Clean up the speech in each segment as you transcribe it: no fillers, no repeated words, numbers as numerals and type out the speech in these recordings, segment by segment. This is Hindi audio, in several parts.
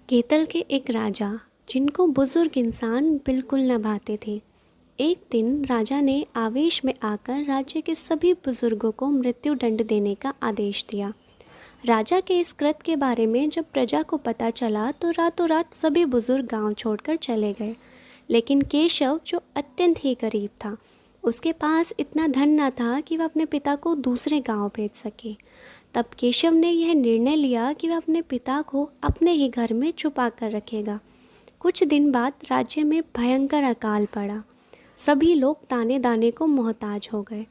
केतल के एक राजा जिनको बुजुर्ग इंसान बिल्कुल न भाते थे। एक दिन राजा ने आवेश में आकर राज्य के सभी बुजुर्गों को मृत्यु दंड देने का आदेश दिया। राजा के इस कृत्य के बारे में जब प्रजा को पता चला तो रातों रात सभी बुजुर्ग गांव छोड़कर चले गए। लेकिन केशव जो अत्यंत ही गरीब था, उसके पास इतना धन न था कि वह अपने पिता को दूसरे गांव भेज सके। तब केशव ने यह निर्णय लिया कि वह अपने पिता को अपने ही घर में छुपा कर रखेगा। कुछ दिन बाद राज्य में भयंकर अकाल पड़ा। सभी लोग दाने दाने को मोहताज हो गए।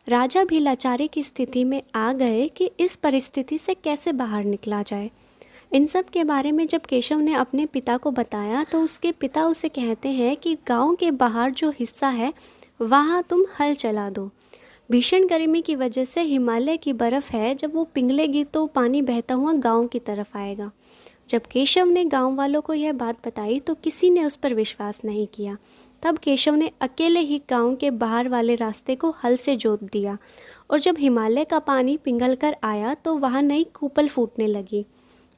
राजा भी लाचारी की स्थिति में आ गए कि इस परिस्थिति से कैसे बाहर निकला जाए। इन सब के बारे में जब केशव ने अपने पिता को बताया तो उसके पिता उसे कहते हैं कि गांव के बाहर जो हिस्सा है वहाँ तुम हल चला दो। भीषण गर्मी की वजह से हिमालय की बर्फ़ है, जब वो पिघलेगी तो पानी बहता हुआ गांव की तरफ आएगा। जब केशव ने गांव वालों को यह बात बताई तो किसी ने उस पर विश्वास नहीं किया। तब केशव ने अकेले ही गांव के बाहर वाले रास्ते को हल से जोत दिया और जब हिमालय का पानी पिघल कर आया तो वहाँ नई कूपल फूटने लगी।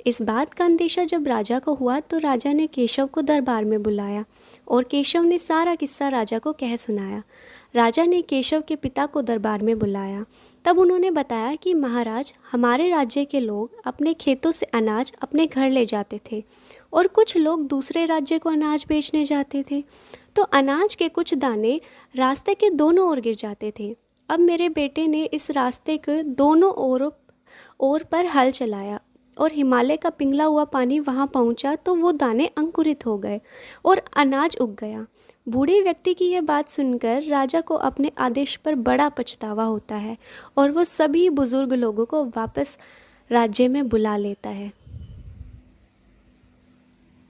इस बात का अंदेशा जब राजा को हुआ तो राजा ने केशव को दरबार में बुलाया और केशव ने सारा किस्सा राजा को कह सुनाया। राजा ने केशव के पिता को दरबार में बुलाया। तब उन्होंने बताया कि महाराज, हमारे राज्य के लोग अपने खेतों से अनाज अपने घर ले जाते थे और कुछ लोग दूसरे राज्य को अनाज बेचने जाते थे, तो अनाज के कुछ दाने रास्ते के दोनों ओर गिर जाते थे। अब मेरे बेटे ने इस रास्ते के दोनों ओर पर हल चलाया और हिमालय का पिघला हुआ पानी वहाँ पहुँचा तो वो दाने अंकुरित हो गए और अनाज उग गया। बूढ़े व्यक्ति की यह बात सुनकर राजा को अपने आदेश पर बड़ा पछतावा होता है और वो सभी बुजुर्ग लोगों को वापस राज्य में बुला लेता है।